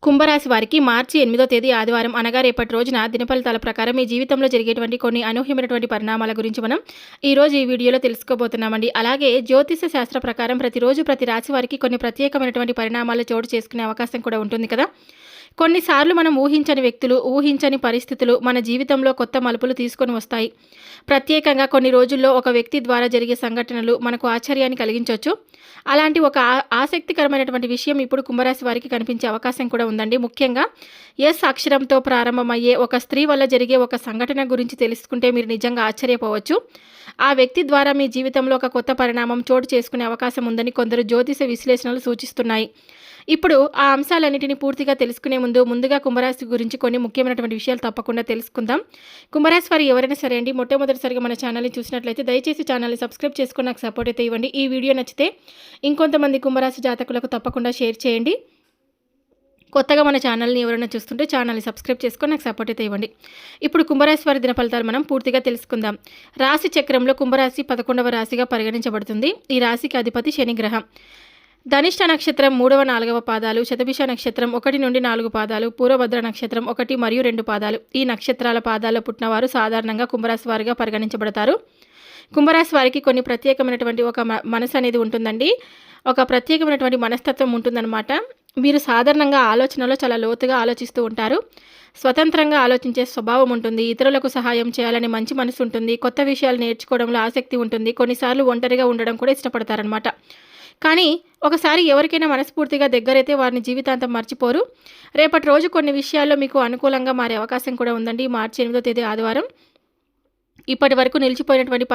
కుంభరాశి వారికి మార్చి 8వ తేదీ ఆదివారం అనగా రేపటి రోజున దినఫలితాల ప్రకారం మీ జీవితంలో జరిగేటువంటి కొన్ని అనూహ్యమైనటువంటి పరిణామాల గురించి మనం ఈరోజు ఈ వీడియోలో తెలుసుకోబోతున్నామండి. అలాగే జ్యోతిష శాస్త్ర ప్రకారం ప్రతిరోజు ప్రతి రాశి వారికి కొన్ని ప్రత్యేకమైనటువంటి పరిణామాలు చోటు చేసుకునే అవకాశం కూడా ఉంటుంది కదా. కొన్నిసార్లు మనం ఊహించని వ్యక్తులు, ఊహించని పరిస్థితులు మన జీవితంలో కొత్త మలుపులు తీసుకొని వస్తాయి. ప్రత్యేకంగా కొన్ని రోజుల్లో ఒక వ్యక్తి ద్వారా జరిగే సంఘటనలు మనకు ఆశ్చర్యాన్ని కలిగించవచ్చు. అలాంటి ఒక ఆసక్తికరమైనటువంటి విషయం ఇప్పుడు కుంభరాశి వారికి కనిపించే అవకాశం కూడా ఉందండి. ముఖ్యంగా ఎస్ అక్షరంతో ప్రారంభమయ్యే ఒక స్త్రీ వల్ల జరిగే ఒక సంఘటన గురించి తెలుసుకుంటే మీరు నిజంగా ఆశ్చర్యపోవచ్చు. ఆ వ్యక్తి ద్వారా మీ జీవితంలో ఒక కొత్త పరిణామం చోటు చేసుకునే అవకాశం ఉందని కొందరు జ్యోతిష విశ్లేషణలు సూచిస్తున్నాయి. ఇప్పుడు ఆ అంశాలన్నిటిని పూర్తిగా తెలుసుకునే ముందుగా కుంభరాశి గురించి కొన్ని ముఖ్యమైనటువంటి విషయాలు తప్పకుండా తెలుసుకుందాం. కుంభరాశి వారు ఎవరైనా సరే అండి, మొట్టమొదటిసారిగా మన ఛానల్ని చూసినట్లయితే దయచేసి ఛానల్ని సబ్స్క్రైబ్ చేసుకుని నాకు సపోర్ట్ అయితే ఇవ్వండి. ఈ వీడియో నచ్చితే ఇంకొంతమంది కుంభరాశి జాతకులకు తప్పకుండా షేర్ చేయండి. కొత్తగా మన ఛానల్ని ఎవరైనా చూస్తుంటే ఛానల్ని సబ్స్క్రైబ్ చేసుకొని నాకు సపోర్ట్ అయితే ఇవ్వండి. ఇప్పుడు కుంభరాశి వారి దిన ఫలితాలు మనం పూర్తిగా తెలుసుకుందాం. రాశి చక్రంలో కుంభరాశి 11వ రాశిగా పరిగణించబడుతుంది. ఈ రాశికి అధిపతి శని గ్రహం. ధనిష్ట నక్షత్రం 3వ 4వ పాదాలు, శతభిష నక్షత్రం 1 నుండి 4 పాదాలు, పూర్వభద్ర నక్షత్రం 1 మరియు 2 పాదాలు. ఈ నక్షత్రాల పాదాల్లో పుట్టినవారు సాధారణంగా కుంభరాశి వారిగా పరిగణించబడతారు. కుంభరాశి వారికి కొన్ని ప్రత్యేకమైనటువంటి ఒక మనసు అనేది ఉంటుందండి. ఒక ప్రత్యేకమైనటువంటి మనస్తత్వం ఉంటుందన్నమాట. వీరు సాధారణంగా ఆలోచనలో చాలా లోతుగా ఆలోచిస్తూ ఉంటారు. స్వతంత్రంగా ఆలోచించే స్వభావం ఉంటుంది. ఇతరులకు సహాయం చేయాలని మంచి మనసు ఉంటుంది. కొత్త విషయాలు నేర్చుకోవడంలో ఆసక్తి ఉంటుంది. కొన్నిసార్లు ఒంటరిగా ఉండడం కూడా ఇష్టపడతారనమాట. కానీ ఒకసారి ఎవరికైనా మనస్ఫూర్తిగా దగ్గరైతే వారిని జీవితాంతం మర్చిపోరు. రేపటి రోజు కొన్ని విషయాల్లో మీకు అనుకూలంగా మారే అవకాశం కూడా ఉందండి. మార్చి 8వ తేదీ ఆదివారం ఇప్పటి వరకు నిలిచిపోయినటువంటి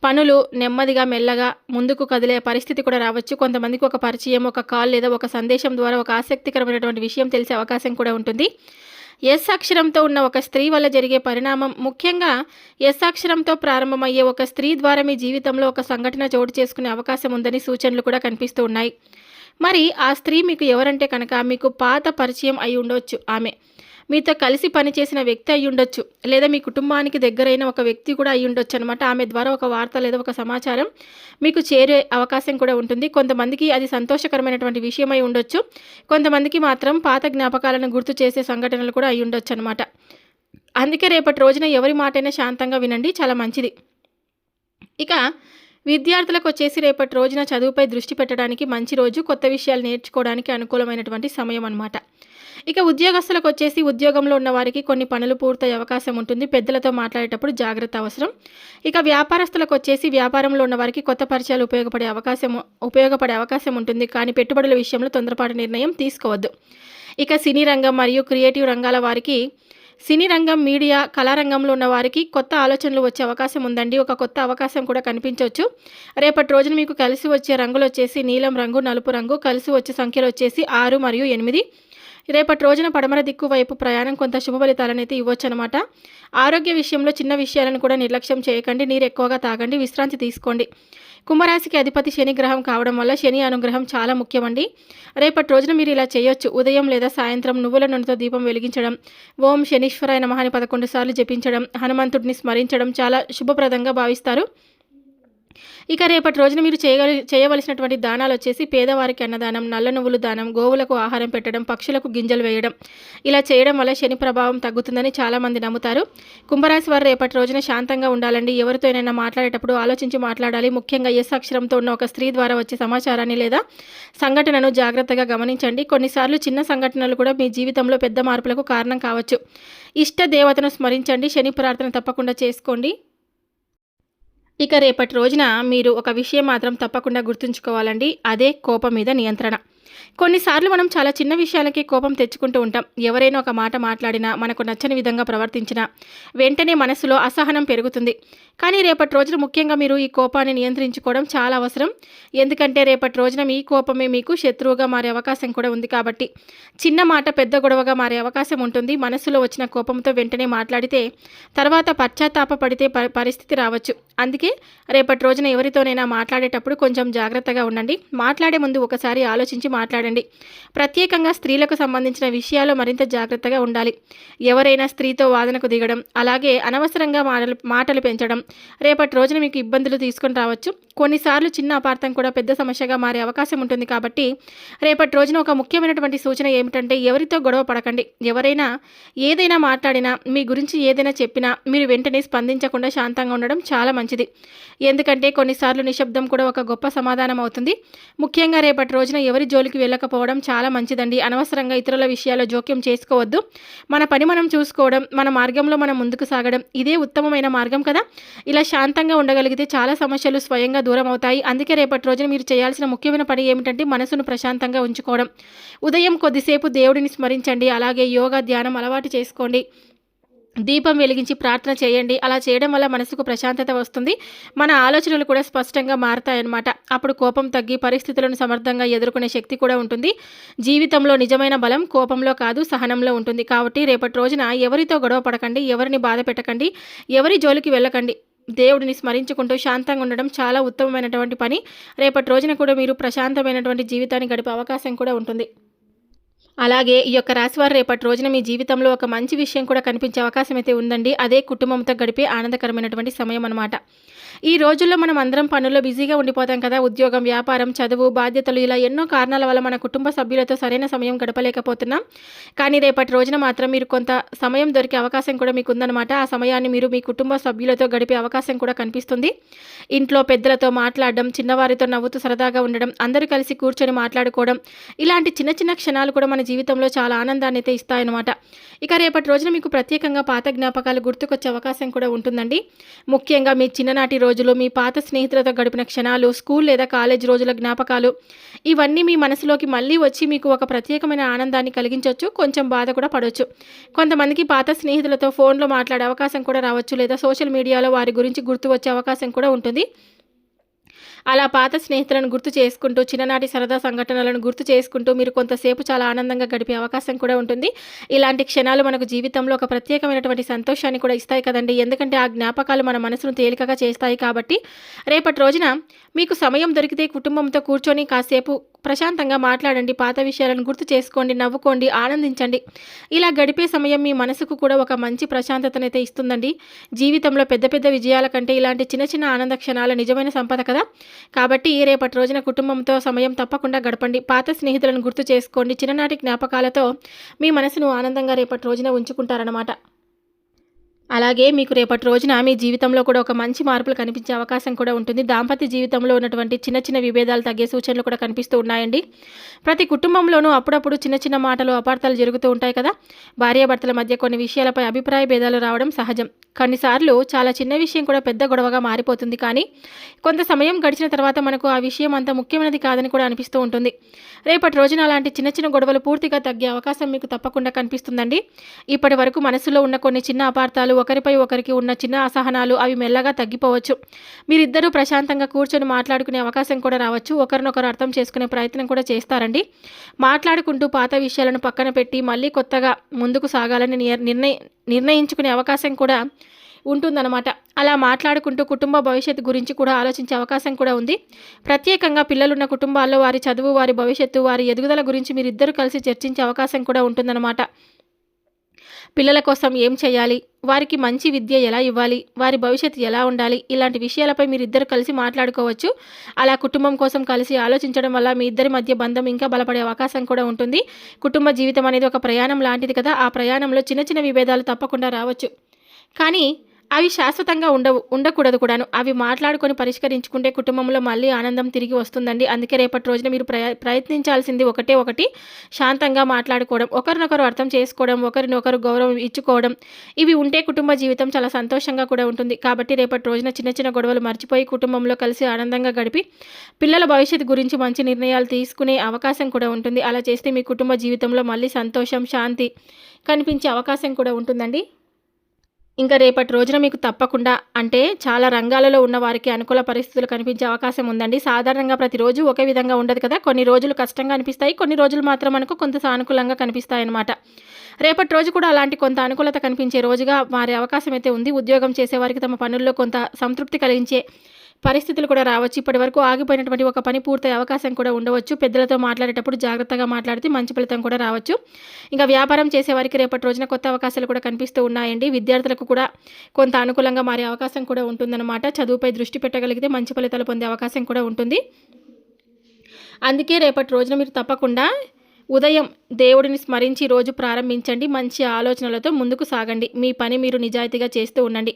పనులు నెమ్మదిగా మెల్లగా ముందుకు కదిలే పరిస్థితి కూడా రావచ్చు. కొంతమందికి ఒక పరిచయం, ఒక కాల్ లేదా ఒక సందేశం ద్వారా ఒక ఆసక్తికరమైనటువంటి విషయం తెలిసే అవకాశం కూడా ఉంటుంది. ఎస్ అక్షరంతో ఉన్న ఒక స్త్రీ వల్ల జరిగే పరిణామం, ముఖ్యంగా ఎస్ అక్షరంతో ప్రారంభమయ్యే ఒక స్త్రీ ద్వారా మీ జీవితంలో ఒక సంఘటన చోటు చేసుకునే అవకాశం ఉందని సూచనలు కూడా కనిపిస్తూ ఉన్నాయి. మరి ఆ స్త్రీ మీకు ఎవరంటే కనుక మీకు పాత పరిచయం అయి ఉండొచ్చు. ఆమె మీతో కలిసి పనిచేసిన వ్యక్తి అయి ఉండొచ్చు, లేదా మీ కుటుంబానికి దగ్గరైన ఒక వ్యక్తి కూడా అయి ఉండొచ్చు అనమాట. ఆమె ద్వారా ఒక వార్త లేదా ఒక సమాచారం మీకు చేరే అవకాశం కూడా ఉంటుంది. కొంతమందికి అది సంతోషకరమైనటువంటి విషయం అయి ఉండొచ్చు. కొంతమందికి మాత్రం పాత జ్ఞాపకాలను గుర్తు చేసే సంఘటనలు కూడా అయి ఉండొచ్చు అనమాట. అందుకే రేపటి రోజున ఎవరి మాటైనా శాంతంగా వినండి, చాలా మంచిది. ఇక విద్యార్థులకు వచ్చేసి రేపటి రోజున చదువుపై దృష్టి పెట్టడానికి మంచి రోజు. కొత్త విషయాలు నేర్చుకోవడానికి అనుకూలమైనటువంటి సమయం అన్నమాట. ఇక ఉద్యోగస్తులకు వచ్చేసి ఉద్యోగంలో ఉన్న వారికి కొన్ని పనులు పూర్తయ్యే అవకాశం ఉంటుంది. పెద్దలతో మాట్లాడేటప్పుడు జాగ్రత్త అవసరం. ఇక వ్యాపారస్తులకు వచ్చేసి వ్యాపారంలో ఉన్న వారికి కొత్త పరిచయాలు ఉపయోగపడే అవకాశం ఉంటుంది. కానీ పెట్టుబడుల విషయంలో తొందరపాటు నిర్ణయం తీసుకోవద్దు. ఇక సినీ రంగం మరియు క్రియేటివ్ రంగాల వారికి, సినీ రంగం, మీడియా, కళారంగంలో ఉన్న వారికి కొత్త ఆలోచనలు వచ్చే అవకాశం ఉందండి. ఒక కొత్త అవకాశం కూడా కనిపించవచ్చు. రేపటి రోజున మీకు కలిసి వచ్చే రంగులు వచ్చేసి నీలం రంగు, నలుపు రంగు. కలిసి వచ్చే సంఖ్యలు వచ్చేసి 6 మరియు 8. రేపటి రోజున పడమర దిక్కు వైపు ప్రయాణం కొంత శుభ ఫలితాలను అయితే ఇవ్వచ్చు అనమాట. ఆరోగ్య విషయంలో చిన్న విషయాలను కూడా నిర్లక్ష్యం చేయకండి. నీరు ఎక్కువగా తాగండి, విశ్రాంతి తీసుకోండి. కుంభరాశికి అధిపతి శని గ్రహం కావడం వల్ల శని అనుగ్రహం చాలా ముఖ్యమండి. రేపటి రోజున మీరు ఇలా చేయొచ్చు. ఉదయం లేదా సాయంత్రం నువ్వుల నూనెతో దీపం వెలిగించడం, ఓం శనీశ్వరాయ నమః అని 11 సార్లు జపించడం, హనుమంతుడిని స్మరించడం చాలా శుభప్రదంగా భావిస్తారు. ఇక రేపటి రోజున మీరు చేయవలసినటువంటి దానాలు వచ్చేసి పేదవారికి అన్నదానం, నల్ల నువ్వులు దానం, గోవులకు ఆహారం పెట్టడం, పక్షులకు గింజలు వేయడం. ఇలా చేయడం వల్ల శని ప్రభావం తగ్గుతుందని చాలామంది నమ్ముతారు. కుంభరాశి వారు రేపటి రోజున శాంతంగా ఉండాలండి. ఎవరితో అయినా మాట్లాడేటప్పుడు ఆలోచించి మాట్లాడాలి. ముఖ్యంగా ఎస్ అక్షరంతో ఉన్న ఒక స్త్రీ ద్వారా వచ్చే సమాచారాన్ని లేదా సంఘటనను జాగ్రత్తగా గమనించండి. కొన్నిసార్లు చిన్న సంఘటనలు కూడా మీ జీవితంలో పెద్ద మార్పులకు కారణం కావచ్చు. ఇష్ట దేవతను స్మరించండి. శని ప్రార్థన తప్పకుండా చేసుకోండి. ఇక రేపటి రోజున మీరు ఒక విషయం మాత్రం తప్పకుండా గుర్తుంచుకోవాలండి. అదే కోపం మీద నియంత్రణ. కొన్నిసార్లు మనం చాలా చిన్న విషయాలకే కోపం తెచ్చుకుంటూ ఉంటాం. ఎవరైనా ఒక మాట మాట్లాడినా, మనకు నచ్చని విధంగా ప్రవర్తించినా వెంటనే మనసులో అసహనం పెరుగుతుంది. కానీ రేపటి రోజున ముఖ్యంగా మీరు ఈ కోపాన్ని నియంత్రించుకోవడం చాలా అవసరం. ఎందుకంటే రేపటి రోజున మీ కోపమే మీకు శత్రువుగా మారే అవకాశం కూడా ఉంది. కాబట్టి చిన్న మాట పెద్ద గొడవగా మారే అవకాశం ఉంటుంది. మనసులో వచ్చిన కోపంతో వెంటనే మాట్లాడితే తర్వాత పశ్చాత్తాప పడితే పరిస్థితి రావచ్చు. అందుకే రేపటి రోజున ఎవరితోనైనా మాట్లాడేటప్పుడు కొంచెం జాగ్రత్తగా ఉండండి. మాట్లాడే ముందు ఒకసారి ఆలోచించి మాట్లాడండి. ప్రత్యేకంగా స్త్రీలకు సంబంధించిన విషయాల్లో మరింత జాగ్రత్తగా ఉండాలి. ఎవరైనా స్త్రీతో వాదనకు దిగడం, అలాగే అనవసరంగా మాటలు పెంచడం రేపటి రోజున మీకు ఇబ్బందులు తీసుకొని రావచ్చు. కొన్నిసార్లు చిన్న అపార్థం కూడా పెద్ద సమస్యగా మారే అవకాశం ఉంటుంది. కాబట్టి రేపటి రోజున ఒక ముఖ్యమైనటువంటి సూచన ఏమిటంటే, ఎవరితో గొడవ పడకండి. ఎవరైనా ఏదైనా మాట్లాడినా, మీ గురించి ఏదైనా చెప్పినా మీరు వెంటనే స్పందించకుండా శాంతంగా ఉండడం చాలా మంచిది. ఎందుకంటే కొన్నిసార్లు నిశ్శబ్దం కూడా ఒక గొప్ప సమాధానం అవుతుంది. ముఖ్యంగా రేపటి రోజున ఎవరి జోలికి వెళ్ళకపోవడం చాలా మంచిదండి. అనవసరంగా ఇతరుల విషయాల్లో జోక్యం చేసుకోవద్దు. మన పని మనం చూసుకోవడం, మన మార్గంలో మనం ముందుకు సాగడం ఇదే ఉత్తమమైన మార్గం కదా. ఇలా శాంతంగా ఉండగలిగితే చాలా సమస్యలు స్వయంగా దూరం అవుతాయి. అందుకే రేపటి రోజున మీరు చేయాల్సిన ముఖ్యమైన పని ఏమిటంటే, మనసును ప్రశాంతంగా ఉంచుకోవడం. ఉదయం కొద్దిసేపు దేవుడిని స్మరించండి. అలాగే యోగా, ధ్యానం అలవాటు చేసుకోండి. దీపం వెలిగించి ప్రార్థన చేయండి. అలా చేయడం వల్ల మనసుకు ప్రశాంతత వస్తుంది. మన ఆలోచనలు కూడా స్పష్టంగా మారతాయన్నమాట. అప్పుడు కోపం తగ్గి పరిస్థితులను సమర్థంగా ఎదుర్కొనే శక్తి కూడా ఉంటుంది. జీవితంలో నిజమైన బలం కోపంలో కాదు, సహనంలో ఉంటుంది. కాబట్టి రేపటి రోజున ఎవరితో గొడవ పడకండి, ఎవరిని బాధ పెట్టకండి, ఎవరి జోలికి వెళ్ళకండి. దేవుడిని స్మరించుకుంటూ శాంతంగా ఉండడం చాలా ఉత్తమమైనటువంటి పని. రేపటి రోజున కూడా మీరు ప్రశాంతమైనటువంటి జీవితాన్ని గడిపే అవకాశం కూడా ఉంటుంది. అలాగే ఈ యొక్క రాశివారు రేపటి రోజున మీ జీవితంలో ఒక మంచి విషయం కూడా కనిపించే అవకాశం అయితే ఉందండి. అదే కుటుంబంతో గడిపే ఆనందకరమైనటువంటి సమయం అన్నమాట. ఈ రోజుల్లో మనం అందరం పనుల్లో బిజీగా ఉండిపోతాం కదా. ఉద్యోగం, వ్యాపారం, చదువు, బాధ్యతలు ఇలా ఎన్నో కారణాల వల్ల మన కుటుంబ సభ్యులతో సరైన సమయం గడపలేకపోతున్నాం. కానీ రేపటి రోజున మాత్రం మీరు కొంత సమయం దొరికే అవకాశం కూడా మీకు ఉందన్నమాట. ఆ సమయాన్ని మీరు మీ కుటుంబ సభ్యులతో గడిపే అవకాశం కూడా కనిపిస్తుంది. ఇంట్లో పెద్దలతో మాట్లాడడం, చిన్నవారితో నవ్వుతూ సరదాగా ఉండడం, అందరూ కలిసి కూర్చొని మాట్లాడుకోవడం ఇలాంటి చిన్న చిన్న క్షణాలు కూడా మన జీవితంలో చాలా ఆనందాన్ని అయితే ఇస్తాయన్నమాట. ఇక రేపటి రోజున మీకు ప్రత్యేకంగా పాత జ్ఞాపకాలు గుర్తుకొచ్చే అవకాశం కూడా ఉంటుందండి. ముఖ్యంగా మీ చిన్ననాటి రోజులు, మీ పాత స్నేహితులతో గడిపిన క్షణాలు, స్కూల్ లేదా కాలేజ్ రోజుల జ్ఞాపకాలు ఇవన్నీ మీ మనసులోకి మళ్ళీ వచ్చి మీకు ఒక ప్రత్యేకమైన ఆనందాన్ని కలిగించవచ్చు. కొంచెం బాధ కూడా పడవచ్చు. కొంతమందికి పాత స్నేహితులతో ఫోన్లో మాట్లాడే అవకాశం కూడా రావచ్చు, లేదా సోషల్ మీడియాలో వారి గురించి గుర్తు వచ్చే అవకాశం కూడా ఉంటుంది. అలా పాత స్నేహితులను గుర్తు చేసుకుంటూ, చిన్ననాటి సరదా సంఘటనలను గుర్తు చేసుకుంటూ మీరు కొంతసేపు చాలా ఆనందంగా గడిపే అవకాశం కూడా ఉంటుంది. ఇలాంటి క్షణాలు మనకు జీవితంలో ఒక ప్రత్యేకమైనటువంటి సంతోషాన్ని కూడా ఇస్తాయి కదండి. ఎందుకంటే ఆ జ్ఞాపకాలు మన మనసును తేలికగా చేస్తాయి. కాబట్టి రేపటి రోజున మీకు సమయం దొరికితే కుటుంబంతో కూర్చొని కాసేపు ప్రశాంతంగా మాట్లాడండి. పాత విషయాలను గుర్తు చేసుకోండి, నవ్వుకోండి, ఆనందించండి. ఇలా గడిపే సమయం మీ మనసుకు కూడా ఒక మంచి ప్రశాంతతనైతే ఇస్తుందండి. జీవితంలో పెద్ద పెద్ద విజయాల కంటే ఇలాంటి చిన్న చిన్న ఆనంద క్షణాల నిజమైన సంపద కదా. కాబట్టి రేపటి రోజున కుటుంబంతో సమయం తప్పకుండా గడపండి. పాత స్నేహితులను గుర్తు చేసుకోండి. చిన్ననాటి జ్ఞాపకాలతో మీ మనసును ఆనందంగా రేపటి రోజున ఉంచుకుంటారన్నమాట. అలాగే మీకు రేపటి రోజున మీ జీవితంలో కూడా ఒక మంచి మార్పులు కనిపించే అవకాశం కూడా ఉంటుంది. దాంపత్య జీవితంలో ఉన్నటువంటి చిన్న చిన్న విభేదాలు తగ్గే సూచనలు కూడా కనిపిస్తూ ఉన్నాయండి. ప్రతి కుటుంబంలోనూ అప్పుడప్పుడు చిన్న చిన్న మాటలు, అపార్థాలు జరుగుతూ ఉంటాయి కదా. భార్యాభర్తల మధ్య కొన్ని విషయాలపై అభిప్రాయ భేదాలు రావడం సహజం. కొన్నిసార్లు చాలా చిన్న విషయం కూడా పెద్ద గొడవగా మారిపోతుంది. కానీ కొంత సమయం గడిచిన తర్వాత మనకు ఆ విషయం అంత ముఖ్యమైనది కాదని కూడా అనిపిస్తూ ఉంటుంది. రేపటి రోజున అలాంటి చిన్న చిన్న గొడవలు పూర్తిగా తగ్గే అవకాశం మీకు తప్పకుండా కనిపిస్తుందండి. ఇప్పటి వరకు మనసులో ఉన్న కొన్ని చిన్న అపార్థాలు, ఒకరిపై ఒకరికి ఉన్న చిన్న అసహనాలు అవి మెల్లగా తగ్గిపోవచ్చు. మీరిద్దరూ ప్రశాంతంగా కూర్చొని మాట్లాడుకునే అవకాశం కూడా రావచ్చు. ఒకరినొకరు అర్థం చేసుకునే ప్రయత్నం కూడా చేస్తారండి. మాట్లాడుకుంటూ పాత విషయాలను పక్కన పెట్టి మళ్ళీ కొత్తగా ముందుకు సాగాలని నిర్ణయించుకునే అవకాశం కూడా ఉంటుందన్నమాట. అలా మాట్లాడుకుంటూ కుటుంబ భవిష్యత్తు గురించి కూడా ఆలోచించే అవకాశం కూడా ఉంది. ప్రత్యేకంగా పిల్లలున్న కుటుంబాల్లో వారి చదువు, వారి భవిష్యత్తు, వారి ఎదుగుదల గురించి మీరిద్దరూ కలిసి చర్చించే అవకాశం కూడా ఉంటుందన్నమాట. పిల్లల కోసం ఏం చేయాలి, వారికి మంచి విద్య ఎలా ఇవ్వాలి, వారి భవిష్యత్తు ఎలా ఉండాలి, ఇలాంటి విషయాలపై మీరిద్దరు కలిసి మాట్లాడుకోవచ్చు. అలా కుటుంబం కోసం కలిసి ఆలోచించడం వల్ల మీ ఇద్దరి మధ్య బంధం ఇంకా బలపడే అవకాశం కూడా ఉంటుంది. కుటుంబ జీవితం అనేది ఒక ప్రయాణం లాంటిది కదా. ఆ ప్రయాణంలో చిన్న చిన్న విభేదాలు తప్పకుండా రావచ్చు. కానీ అవి శాశ్వతంగా ఉండకూడదు కూడాను. అవి మాట్లాడుకొని పరిష్కరించుకుంటే కుటుంబంలో మళ్ళీ ఆనందం తిరిగి వస్తుందండి. అందుకే రేపటి రోజున మీరు ప్రయత్నించాల్సింది ఒకటి శాంతంగా మాట్లాడుకోవడం, ఒకరినొకరు అర్థం చేసుకోవడం, ఒకరినొకరు గౌరవం ఇచ్చుకోవడం. ఇవి ఉంటే కుటుంబ జీవితం చాలా సంతోషంగా కూడా ఉంటుంది. కాబట్టి రేపటి రోజున చిన్న చిన్న గొడవలు మర్చిపోయి కుటుంబంలో కలిసి ఆనందంగా గడిపి పిల్లల భవిష్యత్తు గురించి మంచి నిర్ణయాలు తీసుకునే అవకాశం కూడా ఉంటుంది. అలా చేస్తే మీ కుటుంబ జీవితంలో మళ్ళీ సంతోషం, శాంతి కనిపించే అవకాశం కూడా ఉంటుందండి. ఇంకా రేపటి రోజున మీకు తప్పకుండా అంటే చాలా రంగాలలో ఉన్న వారికి అనుకూల పరిస్థితులు కనిపించే అవకాశం ఉందండి. సాధారణంగా ప్రతిరోజు ఒకే విధంగా ఉండదు కదా! కొన్ని రోజులు కష్టంగా అనిపిస్తాయి. కొన్ని రోజులు మాత్రం మనకు కొంత సానుకూలంగా కనిపిస్తాయన్నమాట. రేపటి రోజు కూడా అలాంటి కొంత అనుకూలత కనిపించే రోజుగా మారే అవకాశం అయితే ఉంది. ఉద్యోగం చేసేవారికి తమ పనుల్లో కొంత సంతృప్తి కలిగించే పరిస్థితులు కూడా రావచ్చు. ఇప్పటివరకు ఆగిపోయినటువంటి ఒక పని పూర్తయ్యే అవకాశం కూడా ఉండవచ్చు. పెద్దలతో మాట్లాడేటప్పుడు జాగ్రత్తగా మాట్లాడితే మంచి ఫలితం కూడా రావచ్చు. ఇంకా వ్యాపారం చేసేవారికి రేపటి రోజున కొత్త అవకాశాలు కూడా కనిపిస్తూ ఉన్నాయండి. విద్యార్థులకు కూడా కొంత అనుకూలంగా మారే అవకాశం కూడా ఉంటుందన్నమాట. చదువుపై దృష్టి పెట్టగలిగితే మంచి ఫలితాలు పొందే అవకాశం కూడా ఉంటుంది. అందుకే రేపటి రోజున మీరు తప్పకుండా ఉదయం దేవుడిని స్మరించి రోజు ప్రారంభించండి. మంచి ఆలోచనలతో ముందుకు సాగండి. మీ పని మీరు నిజాయితీగా చేస్తూ ఉండండి.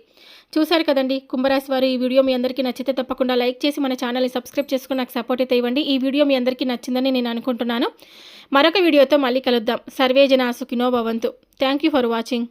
చూశారు కదండి కుంభరాశి వారు. ఈ వీడియో మీ అందరికీ నచ్చితే తప్పకుండా లైక్ చేసి మన ఛానల్ని సబ్స్క్రైబ్ చేసుకుని నాకు సపోర్ట్ అయితే ఇవ్వండి. ఈ వీడియో మీ అందరికీ నచ్చిందని నేను అనుకుంటున్నాను. మరొక వీడియోతో మళ్ళీ కలుద్దాం. సర్వే జనా సుఖినో భవంతు. Thank you for watching.